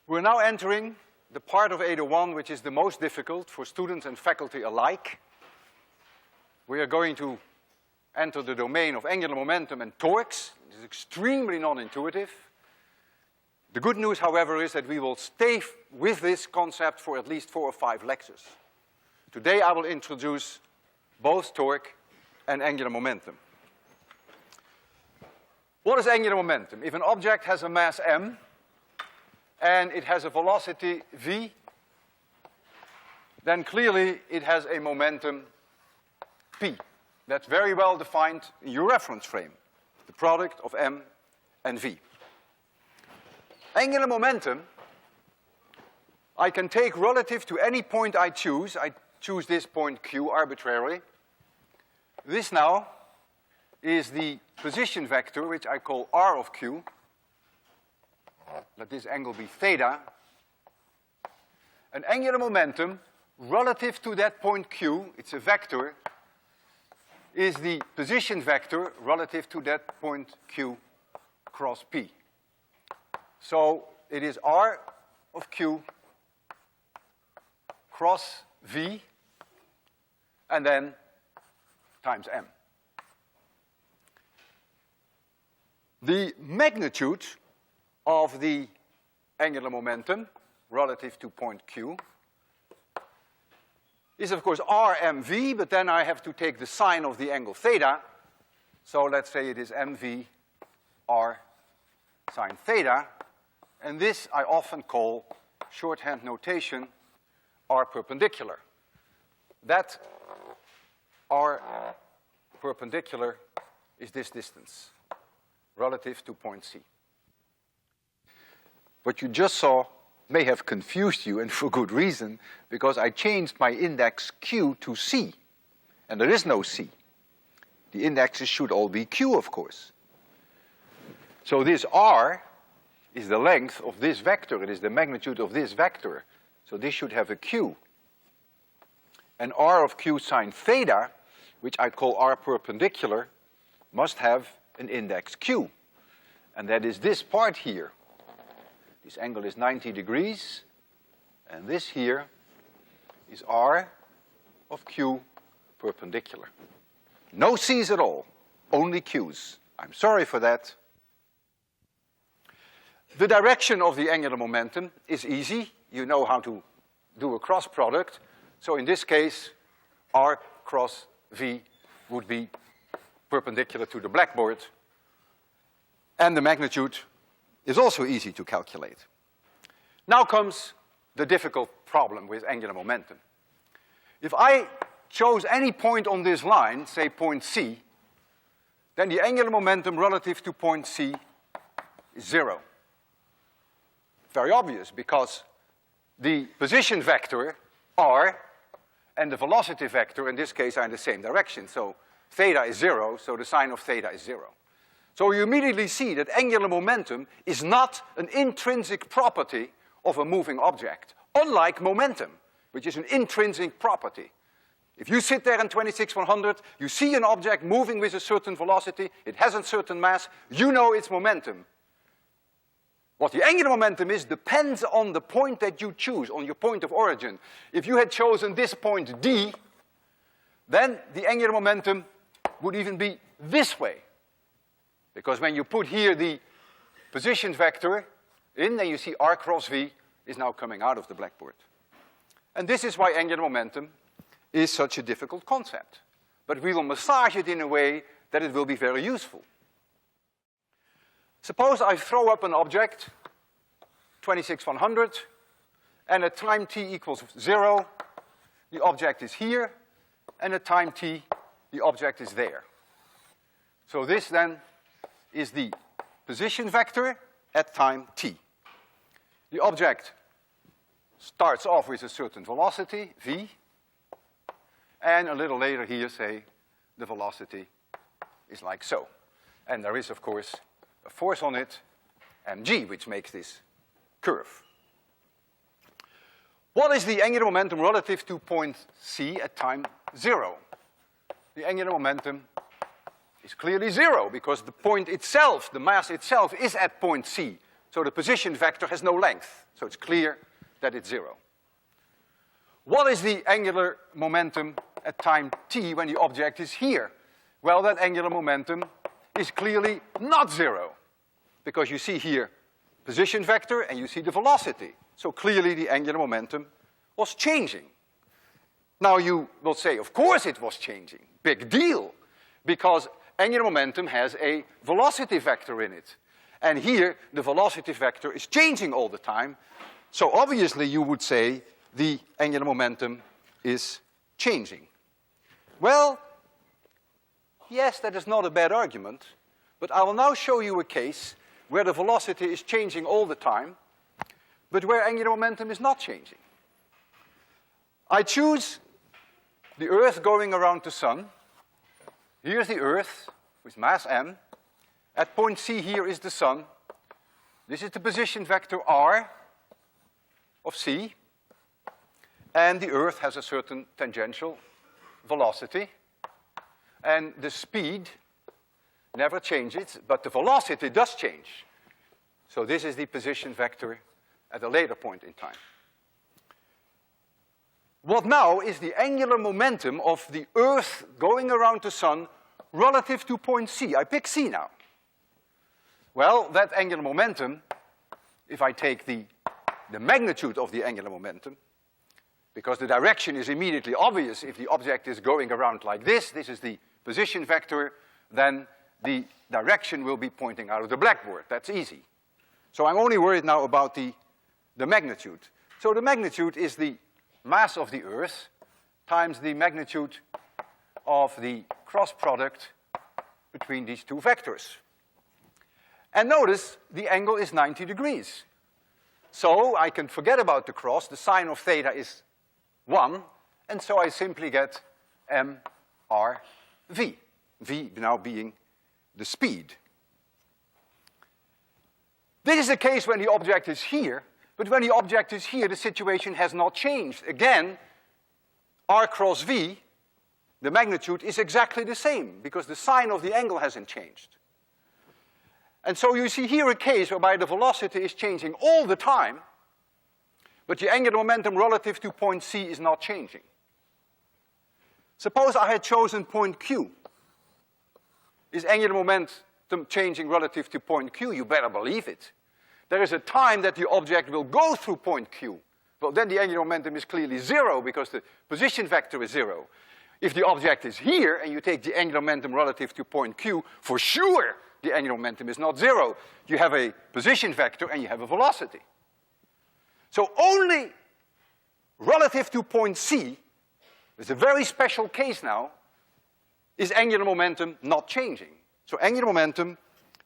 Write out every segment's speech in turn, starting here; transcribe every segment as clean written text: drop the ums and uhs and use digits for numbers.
We're now entering the part of 801 which is the most difficult for students and faculty alike. We are going to enter the domain of angular momentum and torques. It is extremely non-intuitive. The good news, however, is that we will stay with this concept for at least 4 or 5 lectures. Today I will introduce both torque and angular momentum. What is angular momentum? If an object has a mass m and it has a velocity v, then clearly it has a momentum p. That's very well defined in your reference frame, the product of m and v. Angular momentum I can take relative to any point I choose. I choose this point q arbitrarily. This now is the position vector, which I call r of q. Let this angle be theta. An angular momentum relative to that point q, it's a vector, is the position vector relative to that point q cross p. So it is r of q cross v and then times m. The magnitude of the angular momentum relative to point q is of course rmv, but then I have to take the sine of the angle theta. So let's say it is mv r sine theta, and this I often call shorthand notation r perpendicular. That r perpendicular is this distance relative to point C. What you just saw may have confused you, and for good reason, because I changed my index q to C, and there is no C. The indexes should all be q, of course. So this r is the length of this vector. It is the magnitude of this vector. So this should have a q. And r of q sine theta, which I call r perpendicular, must have an index q. And that is this part here. This angle is 90 degrees, and this here is r of q perpendicular. No c's at all, only q's. I'm sorry for that. The direction of the angular momentum is easy. You know how to do a cross product. So in this case, r cross v would be perpendicular to the blackboard. And the magnitude is also easy to calculate. Now comes the difficult problem with angular momentum. If I chose any point on this line, say point C, then the angular momentum relative to point C is 0. Very obvious, because the position vector, r, and the velocity vector, in this case, are in the same direction. So theta is 0, so the sine of theta is 0. So you immediately see that angular momentum is not an intrinsic property of a moving object, unlike momentum, which is an intrinsic property. If you sit there in 26/100, you see an object moving with a certain velocity, it has a certain mass, you know its momentum. What the angular momentum is depends on the point that you choose, on your point of origin. If you had chosen this point D, then the angular momentum would even be this way. Because when you put here the position vector in, then you see r cross v is now coming out of the blackboard. And this is why angular momentum is such a difficult concept. But we will massage it in a way that it will be very useful. Suppose I throw up an object, 26/100, and at time t equals 0, the object is here, and at time t, the object is there. So this then is the position vector at time t. The object starts off with a certain velocity, v, and a little later here, say, the velocity is like so. And there is, of course, a force on it, mg, which makes this curve. What is the angular momentum relative to point C at time 0? The angular momentum is clearly 0, because the point itself, the mass itself, is at point C. So the position vector has no length. So it's clear that it's 0. What is the angular momentum at time t when the object is here? Well, that angular momentum is clearly not 0, because you see here position vector and you see the velocity. So clearly the angular momentum was changing. Now you will say, of course it was changing. Big deal, because angular momentum has a velocity vector in it. And here the velocity vector is changing all the time. So obviously you would say the angular momentum is changing. Well, yes, that is not a bad argument, but I will now show you a case where the velocity is changing all the time, but where angular momentum is not changing. I choose the Earth going around the Sun. Here's the Earth with mass m. At point C here is the Sun. This is the position vector r of C. And the Earth has a certain tangential velocity. And the speed never changes, but the velocity does change. So this is the position vector at a later point in time. What now is the angular momentum of the Earth going around the Sun relative to point C? I pick C now. Well, that angular momentum, if I take the magnitude of the angular momentum, because the direction is immediately obvious if the object is going around like this is the position vector, then the direction will be pointing out of the blackboard. That's easy. So I'm only worried now about the magnitude. So the magnitude is the mass of the Earth times the magnitude of the cross product between these two vectors. And notice the angle is 90 degrees. So I can forget about the cross. The sine of theta is 1, and so I simply get mRv. V now being the speed. This is the case when the object is here, but when the object is here, the situation has not changed. Again, r cross v, the magnitude is exactly the same, because the sine of the angle hasn't changed. And so you see here a case whereby the velocity is changing all the time, but the angular momentum relative to point C is not changing. Suppose I had chosen point Q. Is angular momentum changing relative to point Q? You better believe it. There is a time that the object will go through point Q. Well, then the angular momentum is clearly 0 because the position vector is 0. If the object is here and you take the angular momentum relative to point Q, for sure the angular momentum is not 0. You have a position vector and you have a velocity. So only relative to point C, it's a very special case now, is angular momentum not changing. So angular momentum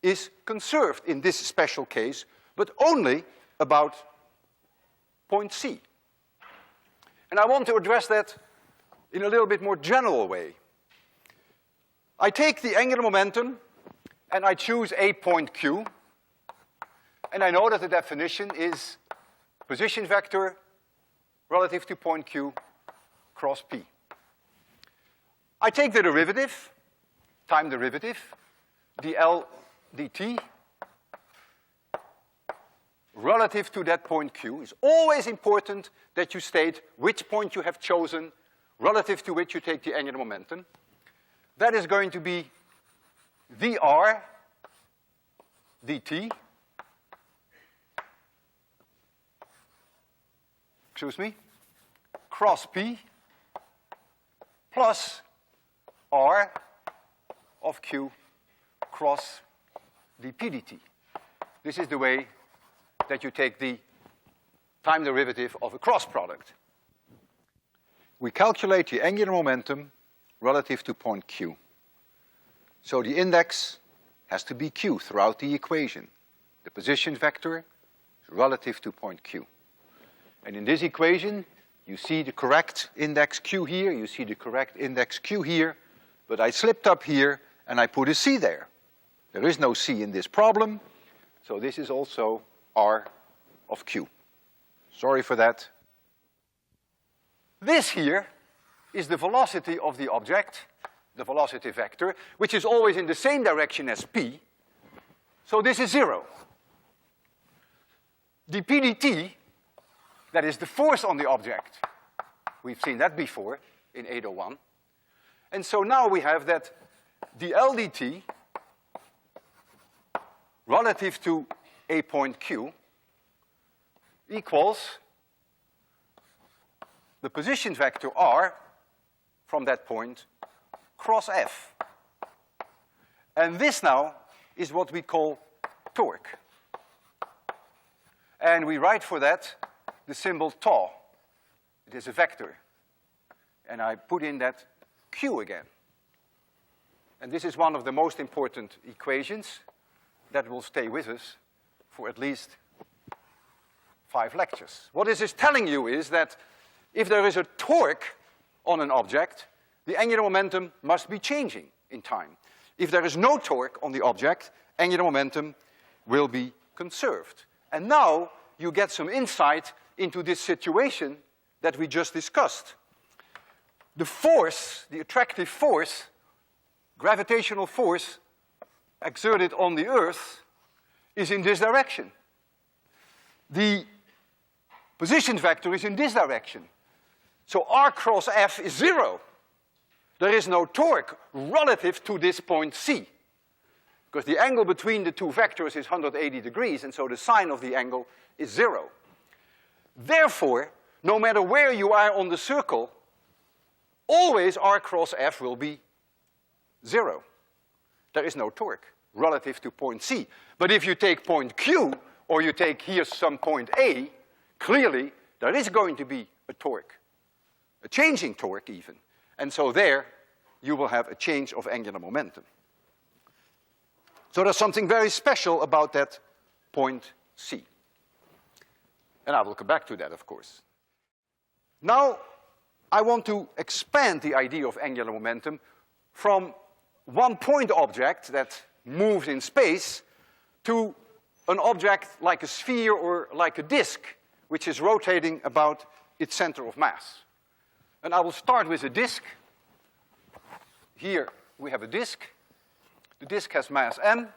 is conserved in this special case, but only about point C. And I want to address that in a little bit more general way. I take the angular momentum and I choose a point Q, and I know that the definition is position vector relative to point Q cross P. I take the derivative, time derivative, dl dt, relative to that point Q. It's always important that you state which point you have chosen relative to which you take the angular momentum. That is going to be dr dt, cross P plus r of Q cross dp dt. This is the way that you take the time derivative of a cross product. We calculate the angular momentum relative to point Q. So the index has to be Q throughout the equation. The position vector is relative to point Q. And in this equation, you see the correct index Q here, you see the correct index Q here, but I slipped up here and I put a C there. There is no C in this problem, so this is also R of Q. Sorry for that. This here is the velocity of the object, the velocity vector, which is always in the same direction as P. So this is 0. dp dt, that is the force on the object. We've seen that before in 801. And so now we have that dl dt relative to a point q equals the position vector r from that point cross f. And this now is what we call torque. And we write for that the symbol tau. It is a vector. And I put in that q again. And this is one of the most important equations that will stay with us for at least 5 lectures. What this is telling you is that if there is a torque on an object, the angular momentum must be changing in time. If there is no torque on the object, angular momentum will be conserved. And now you get some insight into this situation that we just discussed. The force, the attractive force, gravitational force exerted on the Earth is in this direction. The position vector is in this direction. So r cross f is 0. There is no torque relative to this point C, because the angle between the two vectors is 180 degrees, and so the sine of the angle is 0. Therefore, no matter where you are on the circle, always r cross f will be 0. There is no torque relative to point C. But if you take point Q, or you take here some point A, clearly there is going to be a torque, a changing torque even. And so there you will have a change of angular momentum. So there's something very special about that point C. And I will come back to that, of course. Now, I want to expand the idea of angular momentum from one point object that moves in space to an object like a sphere or like a disk, which is rotating about its center of mass. And I will start with a disk. Here we have a disk. The disk has mass m,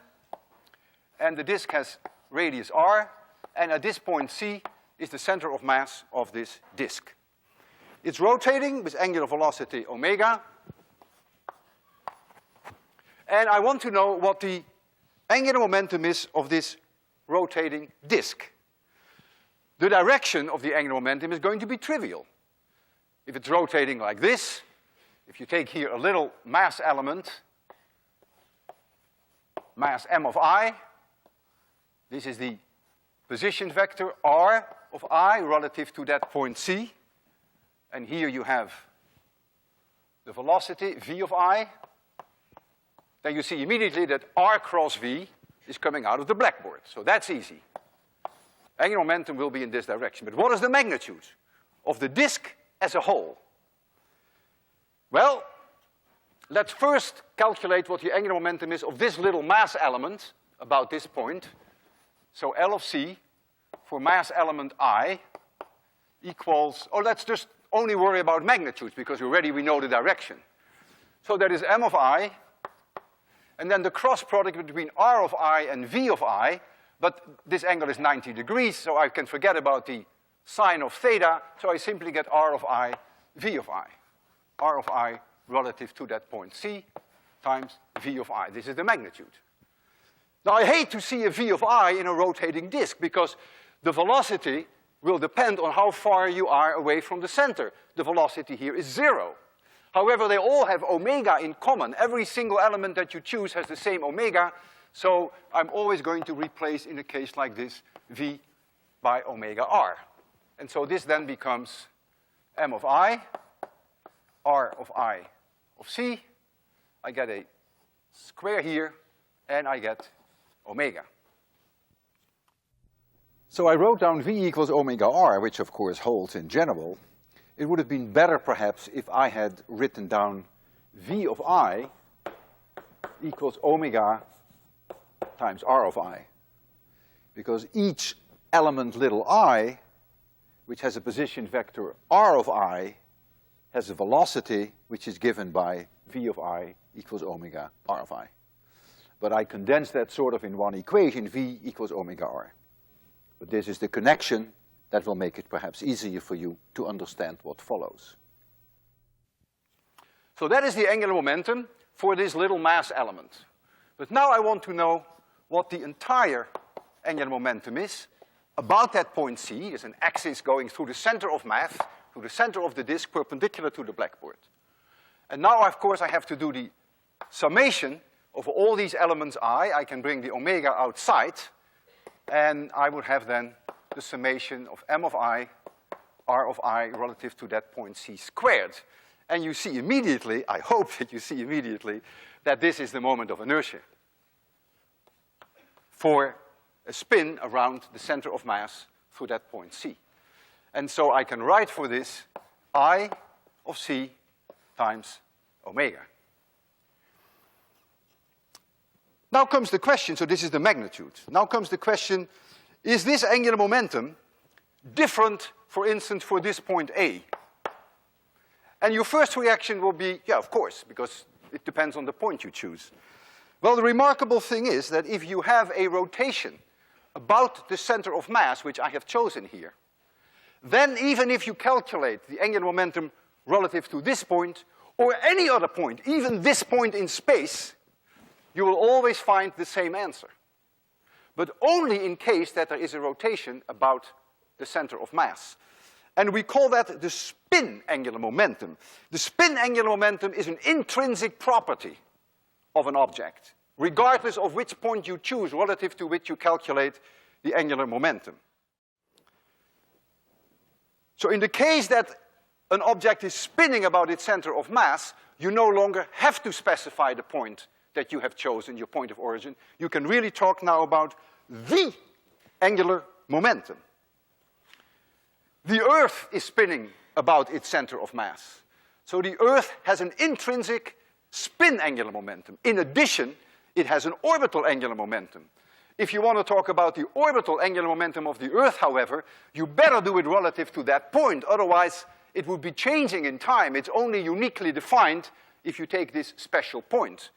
and the disk has radius r, and at this point C is the center of mass of this disk. It's rotating with angular velocity omega, and I want to know what the angular momentum is of this rotating disk. The direction of the angular momentum is going to be trivial. If it's rotating like this, if you take here a little mass element, mass m of I, this is the position vector r of I relative to that point C, and here you have the velocity v of I, then you see immediately that r cross v is coming out of the blackboard. So that's easy. Angular momentum will be in this direction. But what is the magnitude of the disk as a whole? Well, let's first calculate what the angular momentum is of this little mass element about this point. So L of C for mass element I equals, oh, let's just only worry about magnitudes because already we know the direction. So that is m of I, and then the cross product between r of I and v of I, but this angle is 90 degrees, so I can forget about the sine of theta, so I simply get r of I, v of I. R of I relative to that point C times v of I. This is the magnitude. Now I hate to see a v of I in a rotating disk because the velocity will depend on how far you are away from the center. The velocity here is 0. However, they all have omega in common. Every single element that you choose has the same omega, so I'm always going to replace, in a case like this, v by omega r. And so this then becomes m of I, r of I of C. I get a square here, and I get omega. So I wrote down v equals omega r, which of course holds in general. It would have been better perhaps if I had written down v of I equals omega times r of I. Because each element little I, which has a position vector r of I, has a velocity which is given by v of I equals omega r of I. But I condensed that sort of in one equation, v equals omega r. But this is the connection that will make it perhaps easier for you to understand what follows. So that is the angular momentum for this little mass element. But now I want to know what the entire angular momentum is about that point C. There's an axis going through the center of mass, through the center of the disk, perpendicular to the blackboard. And now, of course, I have to do the summation of all these elements I. I can bring the omega outside, and I would have then the summation of m of I, r of I, relative to that point C squared. And you see immediately, I hope that you see immediately, that this is the moment of inertia for a spin around the center of mass through that point C. And so I can write for this I of C times omega. Now comes the question, so this is the magnitude. Now comes the question, is this angular momentum different, for instance, for this point A? And your first reaction will be, yeah, of course, because it depends on the point you choose. Well, the remarkable thing is that if you have a rotation about the center of mass, which I have chosen here, then even if you calculate the angular momentum relative to this point, or any other point, even this point in space, you will always find the same answer. But only in case that there is a rotation about the center of mass. And we call that the spin angular momentum. The spin angular momentum is an intrinsic property of an object, regardless of which point you choose relative to which you calculate the angular momentum. So in the case that an object is spinning about its center of mass, you no longer have to specify the point that you have chosen, your point of origin. You can really talk now about the angular momentum. The Earth is spinning about its center of mass. So the Earth has an intrinsic spin angular momentum. In addition, it has an orbital angular momentum. If you want to talk about the orbital angular momentum of the Earth, however, you better do it relative to that point. Otherwise, it would be changing in time. It's only uniquely defined if you take this special point.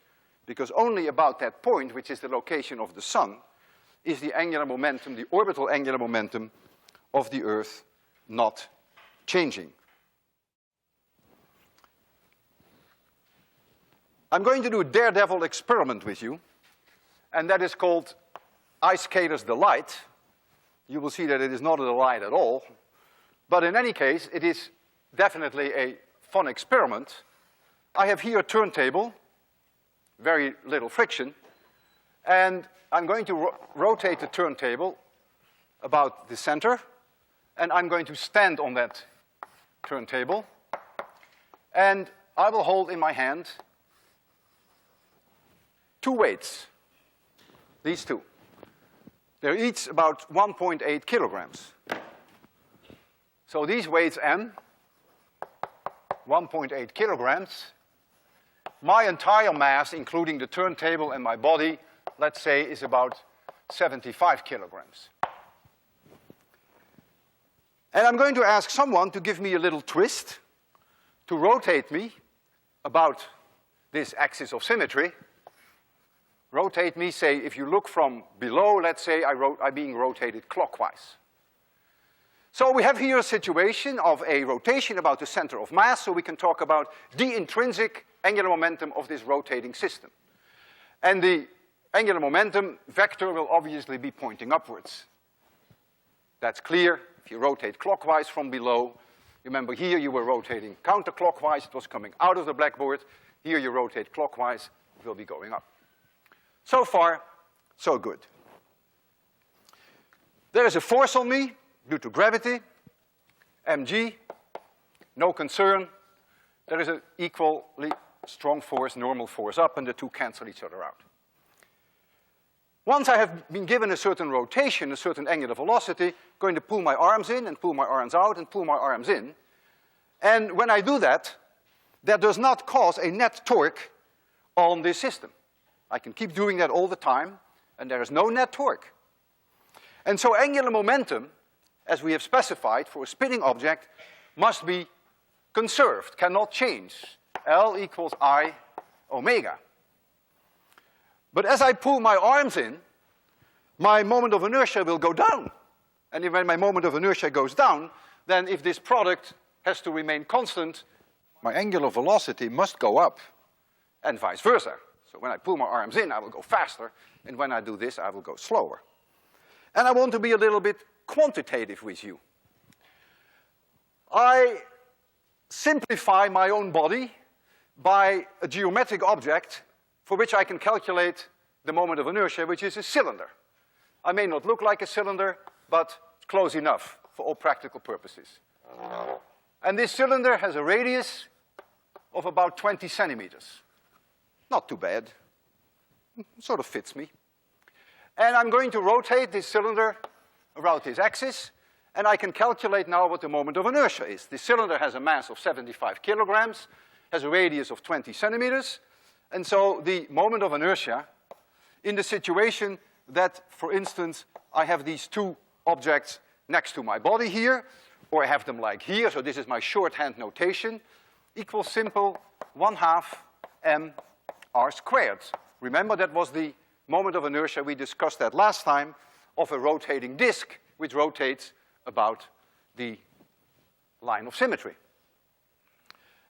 Because only about that point, which is the location of the sun, is the angular momentum, the orbital angular momentum of the Earth not changing. I'm going to do a daredevil experiment with you, and that is called Iceskaters Delight. You will see that it is not a delight at all, but in any case, it is definitely a fun experiment. I have here a turntable, very little friction, and I'm going to rotate the turntable about the center, and I'm going to stand on that turntable, and I will hold in my hand two weights, these two. They're each about 1.8 kilograms. So these weights M, 1.8 kilograms. My entire mass, including the turntable and my body, let's say, is about 75 kilograms. And I'm going to ask someone to give me a little twist to rotate me about this axis of symmetry. Rotate me, say, if you look from below, let's say I'm being rotated clockwise. So we have here a situation of a rotation about the center of mass, so we can talk about the intrinsic angular momentum of this rotating system. And the angular momentum vector will obviously be pointing upwards. That's clear. If you rotate clockwise from below, remember here you were rotating counterclockwise, it was coming out of the blackboard. Here you rotate clockwise, it will be going up. So far, so good. There is a force on me due to gravity, mg, no concern. There is an equally strong force, normal force up, and the two cancel each other out. Once I have been given a certain rotation, a certain angular velocity, I'm going to pull my arms in and pull my arms out and pull my arms in. And when I do that, that does not cause a net torque on this system. I can keep doing that all the time, and there is no net torque. And so angular momentum, as we have specified for a spinning object, must be conserved, cannot change. L equals I omega. But as I pull my arms in, my moment of inertia will go down. And when my moment of inertia goes down, then if this product has to remain constant, my angular velocity must go up, and vice versa. So when I pull my arms in, I will go faster, and when I do this, I will go slower. And I want to be a little bit quantitative with you. I simplify my own body by a geometric object for which I can calculate the moment of inertia, which is a cylinder. I may not look like a cylinder, but it's close enough for all practical purposes. And this cylinder has a radius of about 20 centimeters. Not too bad. Sort of fits me. And I'm going to rotate this cylinder around this axis, and I can calculate now what the moment of inertia is. This cylinder has a mass of 75 kilograms, has a radius of 20 centimeters, and so the moment of inertia in the situation that, for instance, I have these two objects next to my body here, or I have them like here, so this is my shorthand notation, equals simple 1/2 mr squared. Remember, that was the moment of inertia, we discussed that last time, of a rotating disk which rotates about the line of symmetry.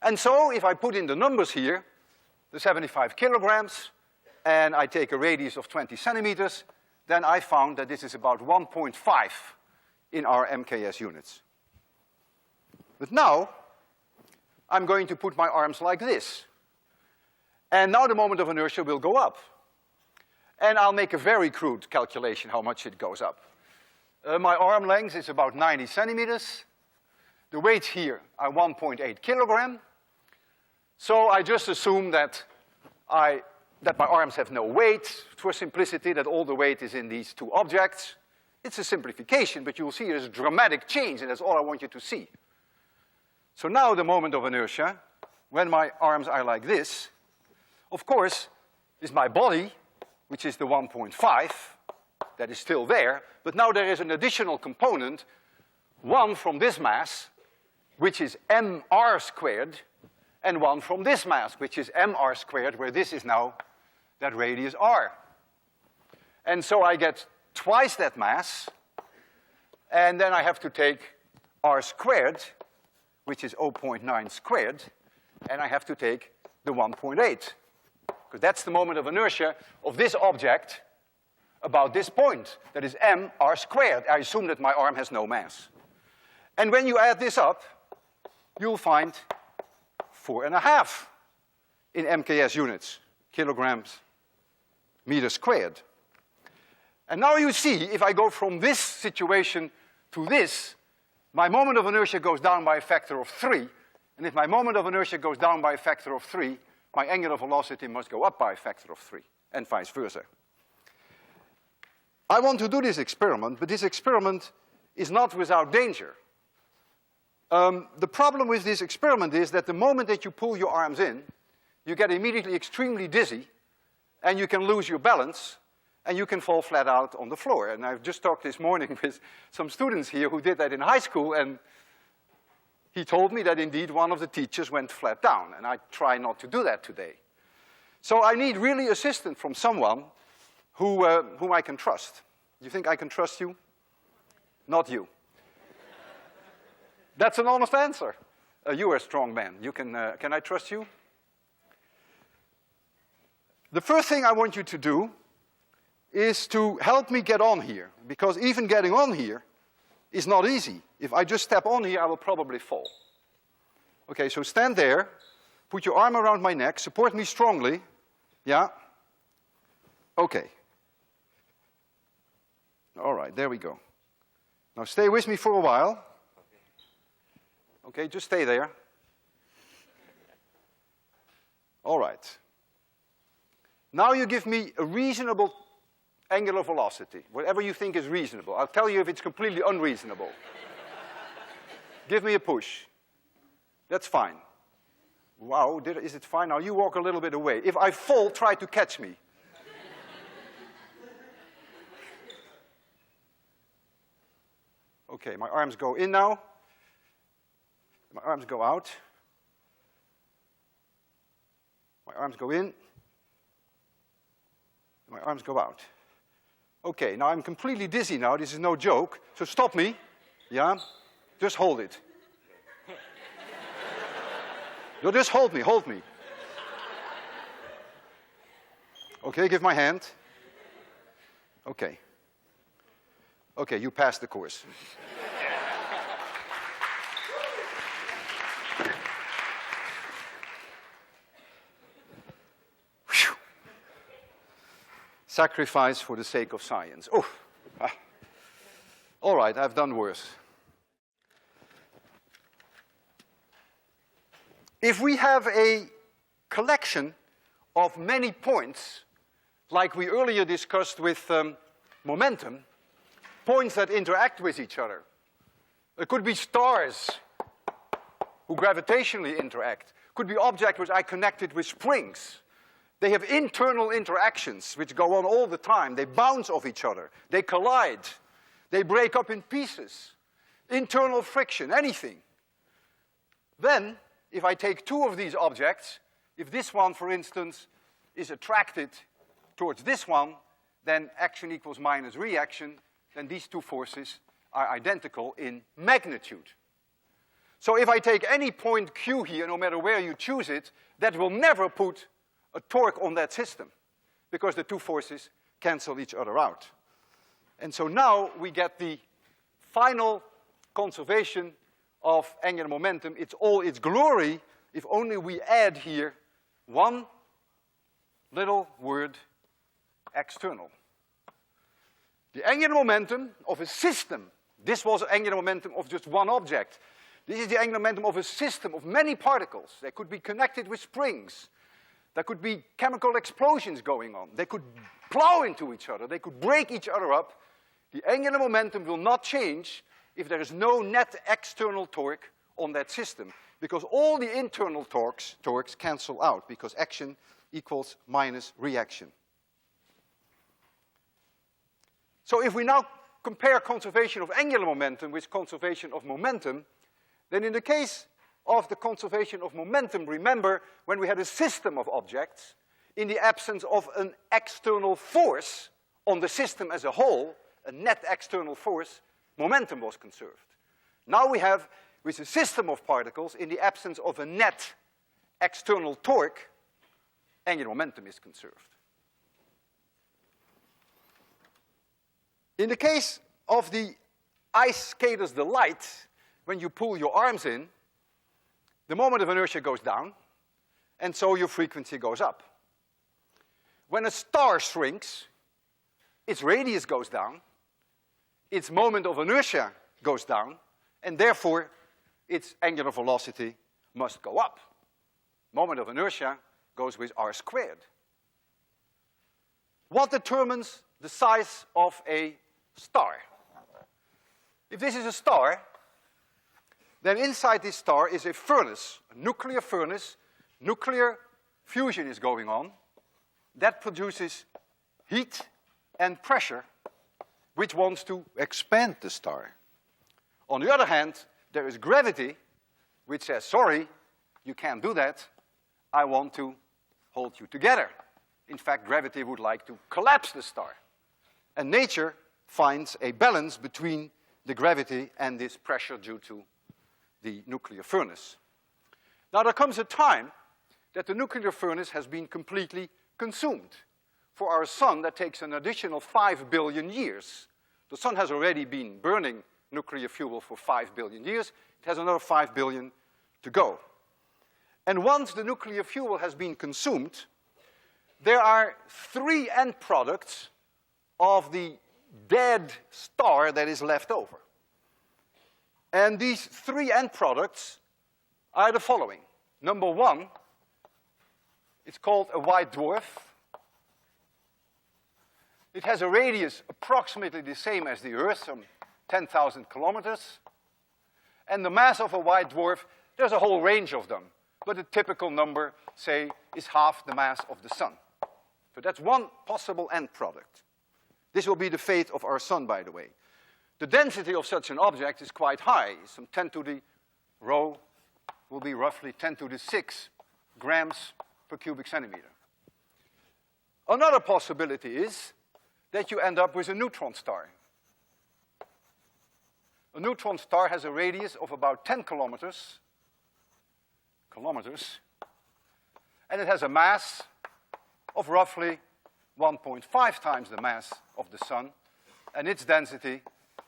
And so if I put in the numbers here, the 75 kilograms, and I take a radius of 20 centimeters, then I found that this is about 1.5 in our MKS units. But now, I'm going to put my arms like this. And now the moment of inertia will go up. And I'll make a very crude calculation how much it goes up. My arm length is about 90 centimeters. The weights here are 1.8 kilogram. So I just assume that my arms have no weight, for simplicity, that all the weight is in these two objects. It's a simplification, but you'll see there's a dramatic change, and that's all I want you to see. So now the moment of inertia, when my arms are like this, of course, is my body, which is the 1.5, that is still there, but now there is an additional component, one from this mass, which is mr squared, and one from this mass, which is mr squared, where this is now that radius r. And so I get twice that mass, and then I have to take r squared, which is 0.9 squared, and I have to take the 1.8, because that's the moment of inertia of this object about this point. That is mr squared. I assume that my arm has no mass. And when you add this up, you'll find 4.5 in MKS units, kilograms, meters squared. And now you see, if I go from this situation to this, my moment of inertia goes down by a factor of 3. And if my moment of inertia goes down by a factor of 3, my angular velocity must go up by a factor of 3, and vice versa. I want to do this experiment, but this experiment is not without danger. The problem with this experiment is that the moment that you pull your arms in, you get immediately extremely dizzy, and you can lose your balance, and you can fall flat out on the floor. And I've just talked this morning with some students here who did that in high school, and he told me that indeed one of the teachers went flat down, and I try not to do that today. So I need really assistance from someone whom I can trust. You think I can trust you? Not you. That's an honest answer. You are a strong man. You can I trust you? The first thing I want you to do is to help me get on here, because even getting on here is not easy. If I just step on here, I will probably fall. Okay, so stand there, put your arm around my neck, support me strongly. Yeah? Okay. All right, there we go. Now stay with me for a while. Okay, just stay there. All right. Now you give me a reasonable angular velocity, whatever you think is reasonable. I'll tell you if it's completely unreasonable. Give me a push. That's fine. Wow, is it fine? Now you walk a little bit away. If I fall, try to catch me. Okay, my arms go in now. My arms go out. My arms go in. My arms go out. Okay, now I'm completely dizzy now. This is no joke. So stop me. Yeah? Just hold it. No, just hold me, hold me. Okay, give my hand. Okay. Okay, you passed the course. Whew. Sacrifice for the sake of science. Oh. Ah. All right, I've done worse. If we have a collection of many points, like we earlier discussed with momentum, points that interact with each other. It could be stars who gravitationally interact. Could be objects which I connected with springs. They have internal interactions which go on all the time. They bounce off each other. They collide. They break up in pieces. Internal friction, anything. Then, if I take two of these objects, if this one, for instance, is attracted towards this one, then action equals minus reaction, then these two forces are identical in magnitude. So if I take any point Q here, no matter where you choose it, that will never put a torque on that system, because the two forces cancel each other out. And so now we get the final conservation of angular momentum. It's all its glory if only we add here one little word, external. The angular momentum of a system, this was angular momentum of just one object. This is the angular momentum of a system of many particles. They could be connected with springs. There could be chemical explosions going on. They could plow into each other. They could break each other up. The angular momentum will not change if there is no net external torque on that system, because all the internal torques cancel out, because action equals minus reaction. So if we now compare conservation of angular momentum with conservation of momentum, then in the case of the conservation of momentum, remember when we had a system of objects, in the absence of an external force on the system as a whole, a net external force, momentum was conserved. Now we have, with a system of particles, in the absence of a net external torque, angular momentum is conserved. In the case of the Iceskaters Delight, when you pull your arms in, the moment of inertia goes down, and so your frequency goes up. When a star shrinks, its radius goes down, its moment of inertia goes down, and therefore its angular velocity must go up. Moment of inertia goes with r squared. What determines the size of a star? If this is a star, then inside this star is a furnace, a nuclear furnace. Nuclear fusion is going on. That produces heat and pressure, which wants to expand the star. On the other hand, there is gravity, which says, sorry, you can't do that. I want to hold you together. In fact, gravity would like to collapse the star. And nature finds a balance between the gravity and this pressure due to the nuclear furnace. Now, there comes a time that the nuclear furnace has been completely consumed. For our sun, that takes an additional 5 billion years. The sun has already been burning nuclear fuel for 5 billion years. It has another 5 billion to go. And once the nuclear fuel has been consumed, there are 3 end products of the dead star that is left over. And these 3 end products are the following. Number 1, it's called a white dwarf. It has a radius approximately the same as the Earth, some 10,000 kilometers. And the mass of a white dwarf, there's a whole range of them. But a typical number, say, is half the mass of the sun. So that's one possible end product. This will be the fate of our sun, by the way. The density of such an object is quite high. Some 10 to the rho will be roughly 10 to the 6 grams per cubic centimeter. Another possibility is that you end up with a neutron star. A neutron star has a radius of about 10 kilometers, and it has a mass of roughly 1.5 times the mass of the sun, and its density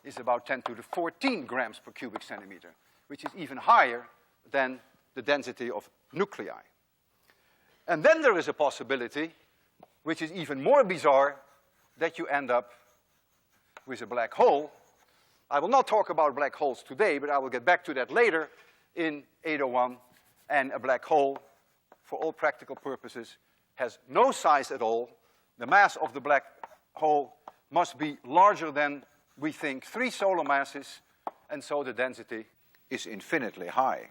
is about 10 to the 14 grams per cubic centimeter, which is even higher than the density of nuclei. And then there is a possibility, which is even more bizarre, that you end up with a black hole. I will not talk about black holes today, but I will get back to that later in 801. And a black hole, for all practical purposes, has no size at all. The mass of the black hole must be larger than, we think, 3 solar masses, and so the density is infinitely high.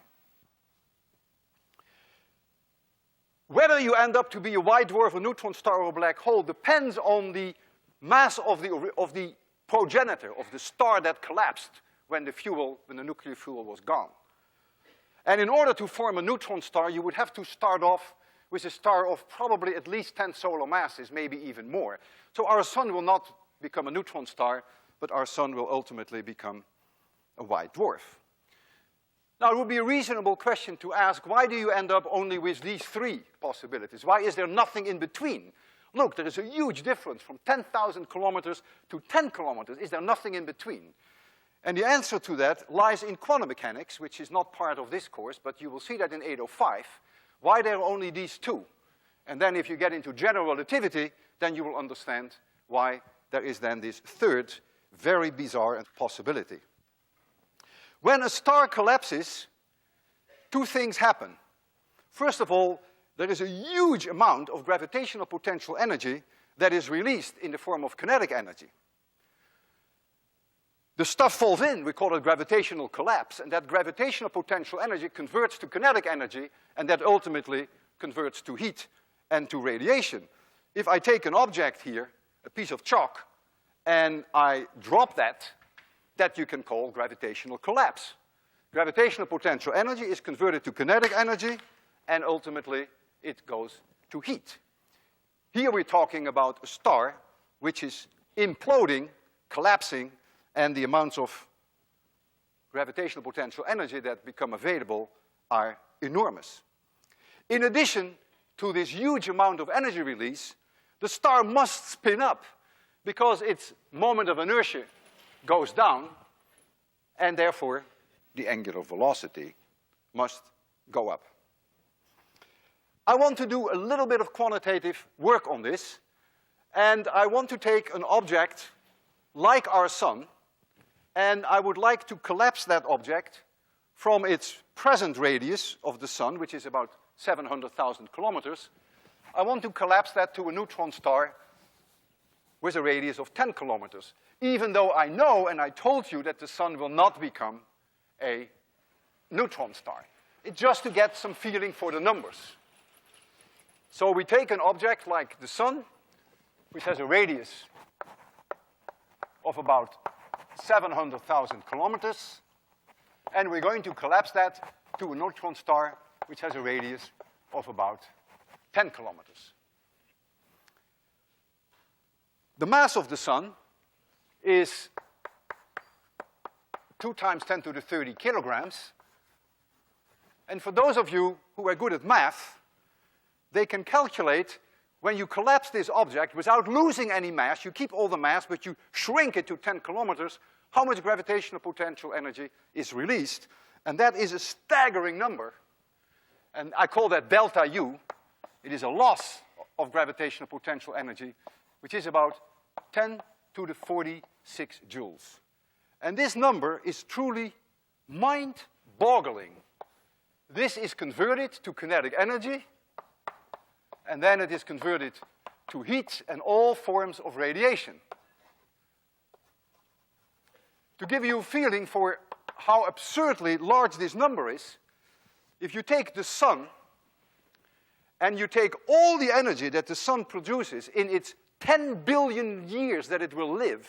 Whether you end up to be a white dwarf, a neutron star, or a black hole depends on the mass of the progenitor, of the star that collapsed when the nuclear fuel was gone. And in order to form a neutron star, you would have to start off with a star of probably at least 10 solar masses, maybe even more. So our sun will not become a neutron star, but our sun will ultimately become a white dwarf. Now, it would be a reasonable question to ask, why do you end up only with these 3 possibilities? Why is there nothing in between? Look, there is a huge difference from 10,000 kilometers to 10 kilometers. Is there nothing in between? And the answer to that lies in quantum mechanics, which is not part of this course, but you will see that in 805, why there are only these 2. And then if you get into general relativity, then you will understand why there is then this 3rd, very bizarre possibility. When a star collapses, 2 things happen. First of all, there is a huge amount of gravitational potential energy that is released in the form of kinetic energy. The stuff falls in, we call it gravitational collapse, and that gravitational potential energy converts to kinetic energy, and that ultimately converts to heat and to radiation. If I take an object here, a piece of chalk, and I drop that you can call gravitational collapse. Gravitational potential energy is converted to kinetic energy, and ultimately it goes to heat. Here we're talking about a star which is imploding, collapsing, and the amounts of gravitational potential energy that become available are enormous. In addition to this huge amount of energy release, the star must spin up because its moment of inertia goes down, and therefore the angular velocity must go up. I want to do a little bit of quantitative work on this, and I want to take an object like our sun, and I would like to collapse that object from its present radius of the sun, which is about 700,000 kilometers. I want to collapse that to a neutron star with a radius of 10 kilometers, even though I know, and I told you, that the sun will not become a neutron star. It's just to get some feeling for the numbers. So we take an object like the sun, which has a radius of about 700,000 kilometers, and we're going to collapse that to a neutron star, which has a radius of about 10 kilometers. The mass of the sun is 2 times 10 to the 30 kilograms. And for those of you who are good at math, they can calculate when you collapse this object without losing any mass, you keep all the mass, but you shrink it to 10 kilometers, how much gravitational potential energy is released. And that is a staggering number. And I call that delta U. It is a loss of gravitational potential energy, which is about 10 to the 46 joules. And this number is truly mind-boggling. This is converted to kinetic energy, and then it is converted to heat and all forms of radiation. To give you a feeling for how absurdly large this number is, if you take the sun and you take all the energy that the sun produces in its 10 billion years that it will live,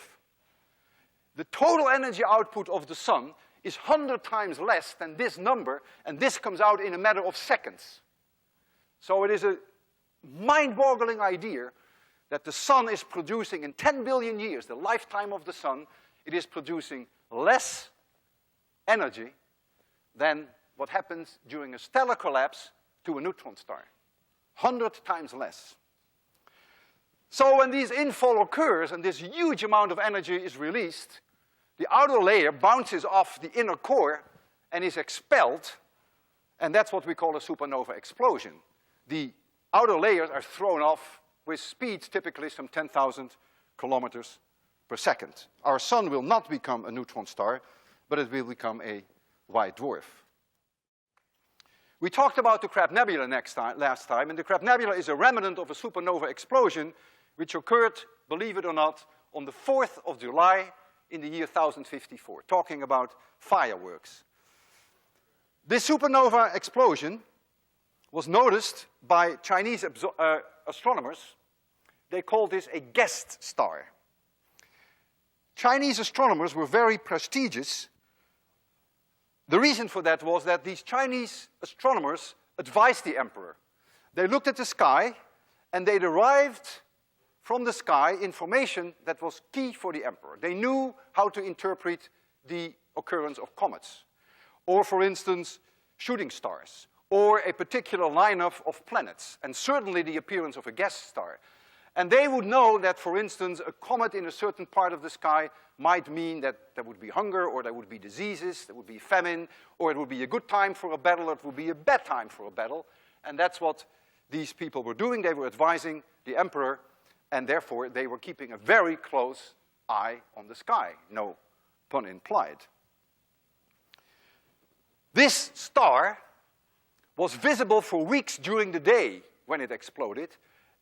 the total energy output of the sun is 100 times less than this number, and this comes out in a matter of seconds. So it is a mind-boggling idea that the sun is producing in 10 billion years, the lifetime of the sun, it is producing less energy than what happens during a stellar collapse to a neutron star. 100 times less. So when this infall occurs and this huge amount of energy is released, the outer layer bounces off the inner core and is expelled, and that's what we call a supernova explosion. The outer layers are thrown off with speeds typically some 10,000 kilometers per second. Our sun will not become a neutron star, but it will become a white dwarf. We talked about the Crab Nebula last time, and the Crab Nebula is a remnant of a supernova explosion which occurred, believe it or not, on the 4th of July in the year 1054, talking about fireworks. This supernova explosion was noticed by Chinese astronomers. They called this a guest star. Chinese astronomers were very prestigious. The reason for that was that these Chinese astronomers advised the emperor. They looked at the sky and they derived from the sky information that was key for the emperor. They knew how to interpret the occurrence of comets, or for instance, shooting stars, or a particular lineup of planets, and certainly the appearance of a guest star. And they would know that, for instance, a comet in a certain part of the sky might mean that there would be hunger, or there would be diseases, there would be famine, or it would be a good time for a battle, or it would be a bad time for a battle. And that's what these people were doing. They were advising the emperor, and therefore they were keeping a very close eye on the sky, no pun implied. This star was visible for weeks during the day when it exploded,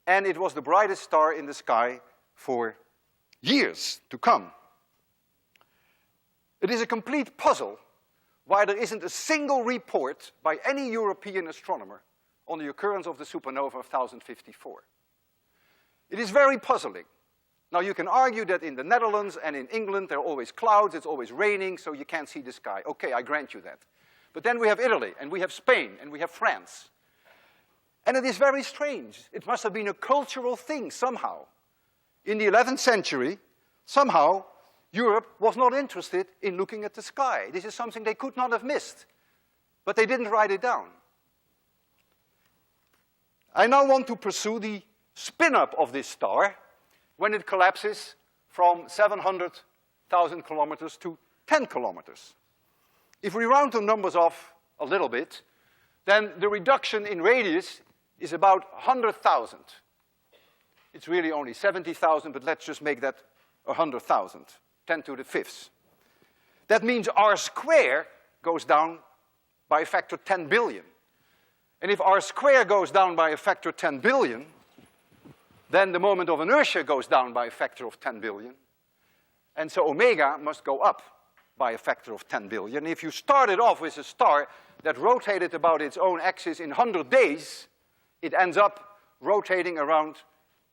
and it was the brightest star in the sky for years to come. It is a complete puzzle why there isn't a single report by any European astronomer on the occurrence of the supernova of 1054. It is very puzzling. Now, you can argue that in the Netherlands and in England there are always clouds, it's always raining, so you can't see the sky. Okay, I grant you that. But then we have Italy, and we have Spain, and we have France. And it is very strange. It must have been a cultural thing somehow. In the 11th century, somehow, Europe was not interested in looking at the sky. This is something they could not have missed. But they didn't write it down. I now want to pursue the spin-up of this star when it collapses from 700,000 kilometers to 10 kilometers. If we round the numbers off a little bit, then the reduction in radius is about 100,000. It's really only 70,000, but let's just make that 100,000, 10 to the fifth. That means r squared goes down by a factor 10 billion. And if r squared goes down by a factor 10 billion, then the moment of inertia goes down by a factor of 10 billion. And so omega must go up by a factor of 10 billion. If you started off with a star that rotated about its own axis in 100 days, it ends up rotating around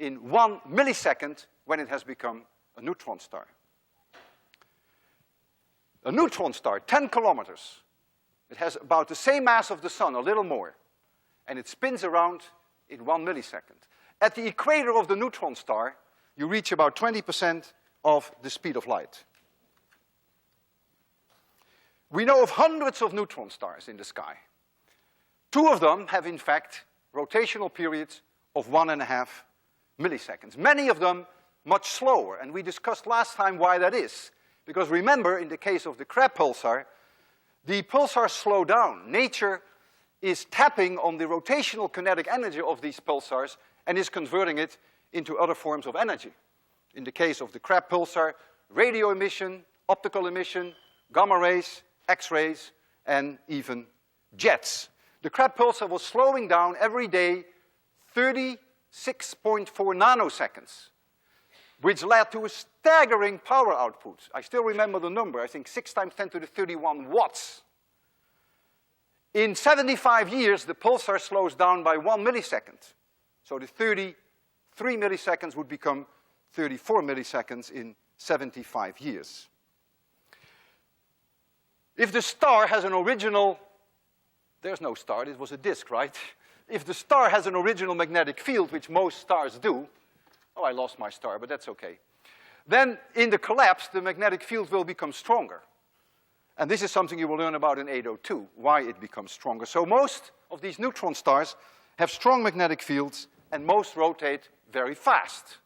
in 1 millisecond when it has become a neutron star. A neutron star, 10 kilometers. It has about the same mass of the sun, a little more. And it spins around in 1 millisecond. At the equator of the neutron star, you reach about 20% of the speed of light. We know of hundreds of neutron stars in the sky. 2 of them have, in fact, rotational periods of 1.5 milliseconds. Many of them much slower, and we discussed last time why that is. Because remember, in the case of the Crab pulsar, the pulsars slow down. Nature is tapping on the rotational kinetic energy of these pulsars and is converting it into other forms of energy. In the case of the Crab pulsar, radio emission, optical emission, gamma rays, X-rays, and even jets. The Crab pulsar was slowing down every day 36.4 nanoseconds, which led to a staggering power output. I still remember the number, I think 6 times 10 to the 31 watts. In 75 years, the pulsar slows down by 1 millisecond. So the 33 milliseconds would become 34 milliseconds in 75 years. If the star has an original, there's no star, it was a disk, right? If the star has an original magnetic field, which most stars do, Oh, I lost my star, but that's okay. Then in the collapse, the magnetic field will become stronger. And this is something you will learn about in 802, why it becomes stronger. So most of these neutron stars have strong magnetic fields, and most rotate very fast.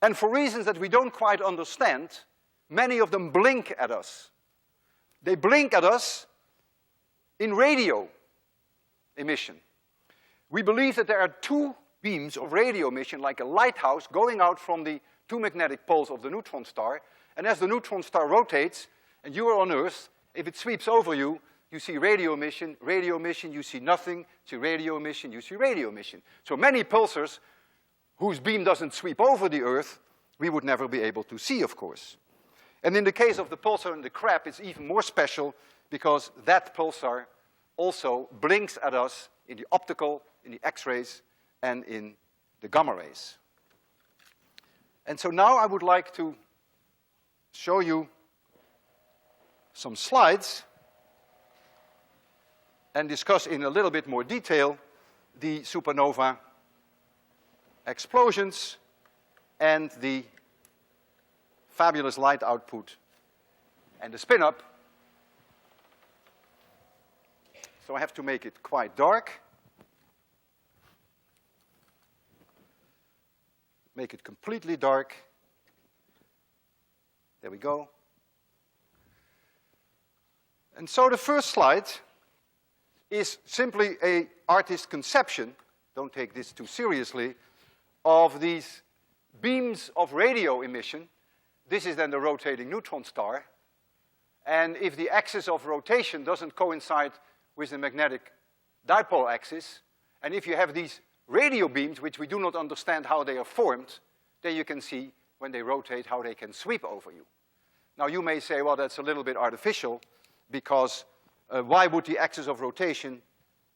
And for reasons that we don't quite understand, many of them blink at us. They blink at us in radio emission. We believe that there are two beams of radio emission, like a lighthouse, going out from the two magnetic poles of the neutron star. And as the neutron star rotates, and you are on Earth, if it sweeps over you, you see radio emission, you see nothing, see radio emission, you see radio emission. So many pulsars whose beam doesn't sweep over the Earth, we would never be able to see, of course. And in the case of the pulsar and the crab, it's even more special because that pulsar also blinks at us in the optical, in the X-rays, and in the gamma rays. And so now I would like to show you some slides and discuss in a little bit more detail the supernova explosions and the fabulous light output and the spin-up. So I have to make it quite dark. Make it completely dark. There we go. And so the first slide is simply an artist's conception, don't take this too seriously, of these beams of radio emission. This is then the rotating neutron star. And if the axis of rotation doesn't coincide with the magnetic dipole axis, and if you have these radio beams, which we do not understand how they are formed, then you can see when they rotate how they can sweep over you. Now you may say, well, that's a little bit artificial, because why would the axis of rotation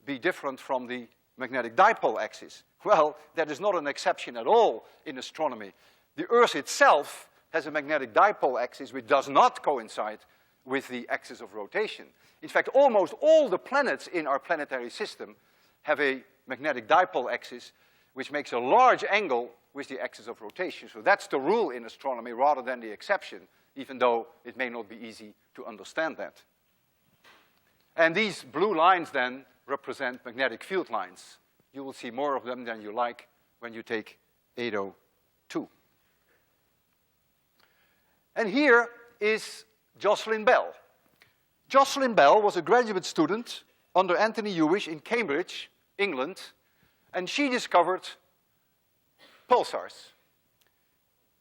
be different from the magnetic dipole axis? Well, that is not an exception at all in astronomy. The Earth itself has a magnetic dipole axis which does not coincide with the axis of rotation. In fact, almost all the planets in our planetary system have a magnetic dipole axis which makes a large angle with the axis of rotation. So that's the rule in astronomy rather than the exception, even though it may not be easy to understand that. And these blue lines then represent magnetic field lines. You will see more of them than you like when you take 802. And here is Jocelyn Bell. Jocelyn Bell was a graduate student under Anthony Hewish in Cambridge, England, and she discovered pulsars.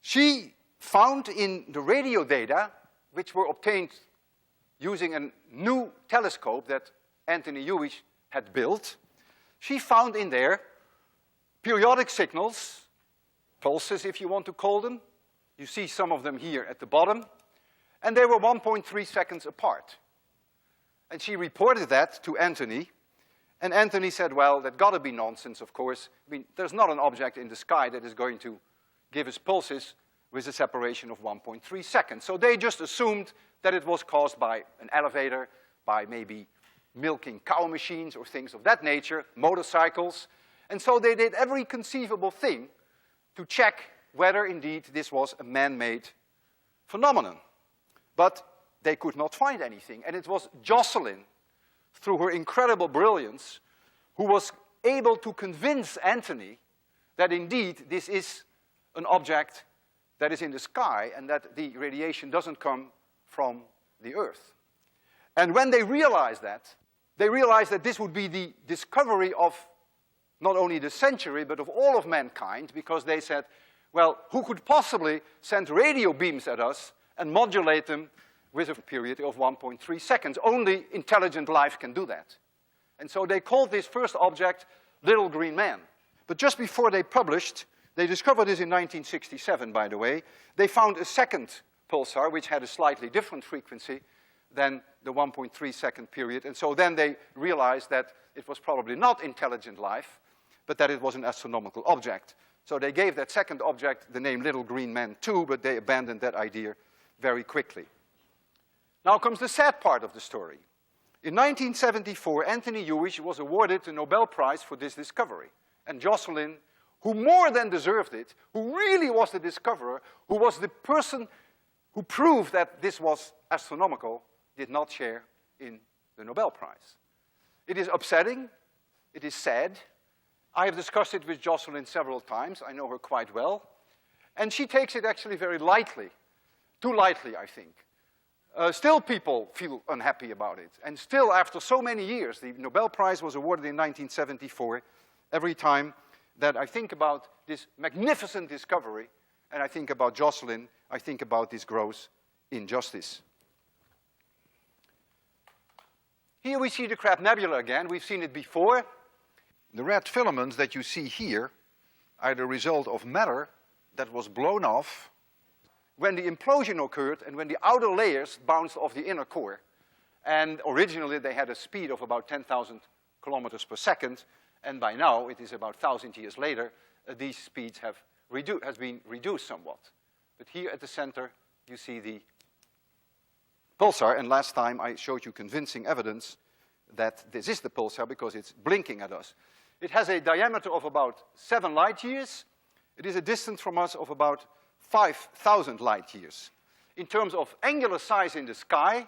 She found in the radio data, which were obtained using a new telescope that Anthony Hewish had built, she found in there periodic signals, pulses if you want to call them. You see some of them here at the bottom, and they were 1.3 seconds apart. And she reported that to Anthony, and Anthony said, well, that gotta be nonsense, of course. I mean, there's not an object in the sky that is going to give us pulses with a separation of 1.3 seconds. So they just assumed that it was caused by an elevator, by maybe milking cow machines or things of that nature, motorcycles. And so they did every conceivable thing to check whether indeed this was a man-made phenomenon. But they could not find anything. And it was Jocelyn, through her incredible brilliance, who was able to convince Anthony that indeed this is an object that is in the sky and that the radiation doesn't come from the Earth. And when they realized that this would be the discovery of not only the century, but of all of mankind, because they said, well, who could possibly send radio beams at us and modulate them with a period of 1.3 seconds? Only intelligent life can do that. And so they called this first object Little Green Man. But just before they published, they discovered this in 1967, by the way, they found a second pulsar which had a slightly different frequency than the 1.3 second period. And so then they realized that it was probably not intelligent life, but that it was an astronomical object. So they gave that second object the name Little Green Man 2, but they abandoned that idea very quickly. Now comes the sad part of the story. In 1974, Anthony Hewish was awarded the Nobel Prize for this discovery. And Jocelyn who more than deserved it, who really was the discoverer, who was the person who proved that this was astronomical, did not share in the Nobel Prize. It is upsetting. It is sad. I have discussed it with Jocelyn several times. I know her quite well. And she takes it actually very lightly. Too lightly, I think. Still people feel unhappy about it. And still, after so many years, the Nobel Prize was awarded in 1974. Every time that I think about this magnificent discovery, and I think about Jocelyn, I think about this gross injustice. Here we see the Crab Nebula again. We've seen it before. The red filaments that you see here are the result of matter that was blown off when the implosion occurred and when the outer layers bounced off the inner core. And originally they had a speed of about 10,000 kilometers per second, and by now, it is about 1,000 years later, these speeds has been reduced somewhat. But here at the center, you see the pulsar, and last time I showed you convincing evidence that this is the pulsar because it's blinking at us. It has a diameter of about 7 light years. It is a distance from us of about 5,000 light years. In terms of angular size in the sky,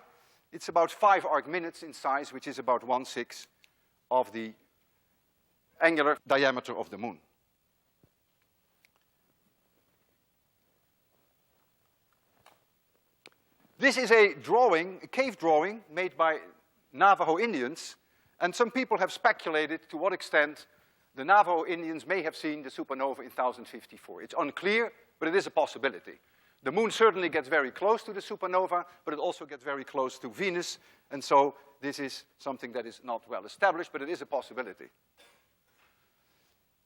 it's about 5 arc-minutes in size, which is about 1/6 of the angular diameter of the moon. This is a drawing, a cave drawing, made by Navajo Indians, and some people have speculated to what extent the Navajo Indians may have seen the supernova in 1054. It's unclear, but it is a possibility. The moon certainly gets very close to the supernova, but it also gets very close to Venus, and so this is something that is not well established, but it is a possibility.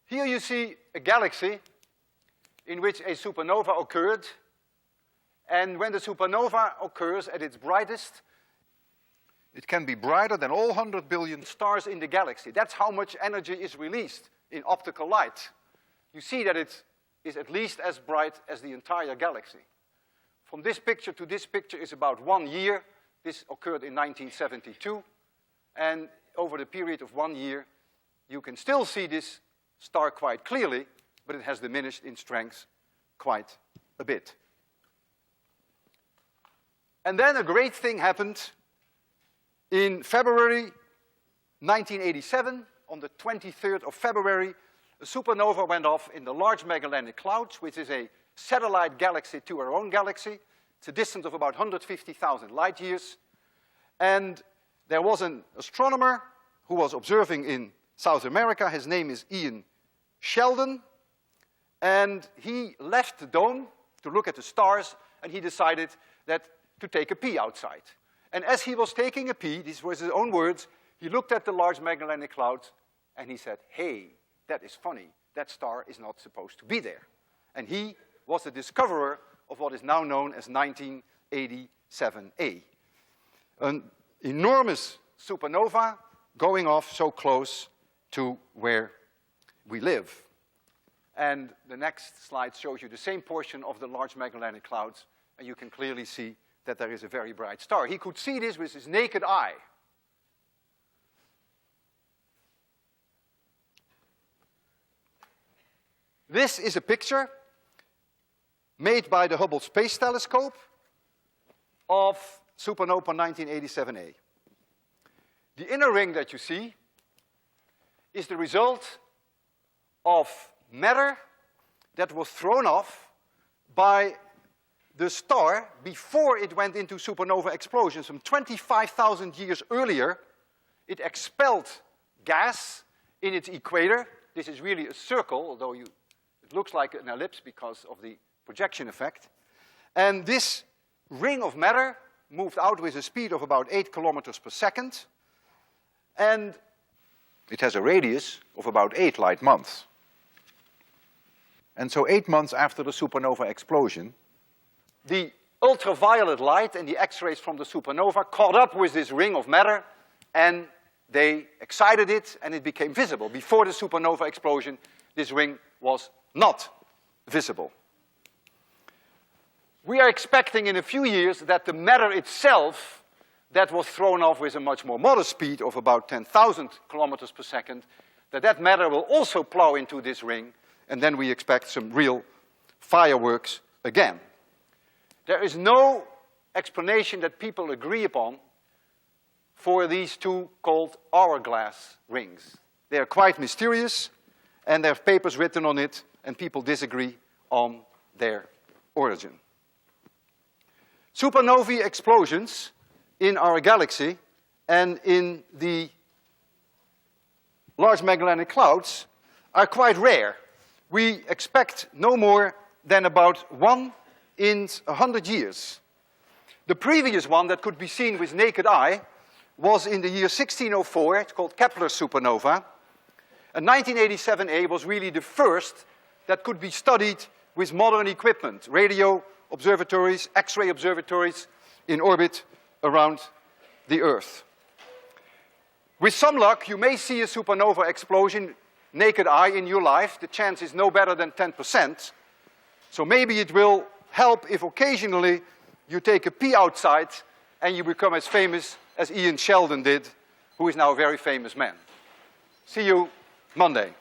Here you see a galaxy in which a supernova occurred, and when the supernova occurs at its brightest, it can be brighter than all 100 billion stars in the galaxy. That's how much energy is released in optical light. You see that it is at least as bright as the entire galaxy. From this picture to this picture is about 1 year. This occurred in 1972. And over the period of 1 year, you can still see this star quite clearly, but it has diminished in strength quite a bit. And then a great thing happened in February 1987. On the 23rd of February, a supernova went off in the Large Magellanic Clouds, which is a satellite galaxy to our own galaxy. It's a distance of about 150,000 light years. And there was an astronomer who was observing in South America. His name is Ian Sheldon. And he left the dome to look at the stars, and he decided that to take a pee outside. And as he was taking a pee, these were his own words, he looked at the Large Magellanic Clouds, and he said, "Hey, that is funny. That star is not supposed to be there." And he was the discoverer of what is now known as 1987A. An enormous supernova going off so close to where we live. And the next slide shows you the same portion of the Large Magellanic Clouds, and you can clearly see that there is a very bright star. He could see this with his naked eye. This is a picture made by the Hubble Space Telescope of supernova 1987A. The inner ring that you see is the result of matter that was thrown off by the star before it went into supernova explosion. Some 25,000 years earlier, it expelled gas in its equator. This is really a circle, although it looks like an ellipse because of the projection effect. And this ring of matter moved out with a speed of about 8 kilometers per second. And it has a radius of about 8 light months. And so 8 months after the supernova explosion, the ultraviolet light and the X-rays from the supernova caught up with this ring of matter, and they excited it, and it became visible. Before the supernova explosion, this ring was not visible. We are expecting in a few years that the matter itself that was thrown off with a much more modest speed of about 10,000 kilometers per second, that matter will also plow into this ring, and then we expect some real fireworks again. There is no explanation that people agree upon for these two called Hourglass Rings. They are quite mysterious, and there are papers written on it, and people disagree on their origin. Supernovae explosions in our galaxy and in the Large Magellanic Clouds are quite rare. We expect no more than about 1 in 100 years. The previous one that could be seen with naked eye was in the year 1604. It's called Kepler's supernova. And 1987A was really the first that could be studied with modern equipment, radio observatories, X-ray observatories in orbit around the Earth. With some luck, you may see a supernova explosion naked eye in your life. The chance is no better than 10%. So maybe it will help if occasionally you take a pee outside and you become as famous as Ian Sheldon did, who is now a very famous man. See you Monday.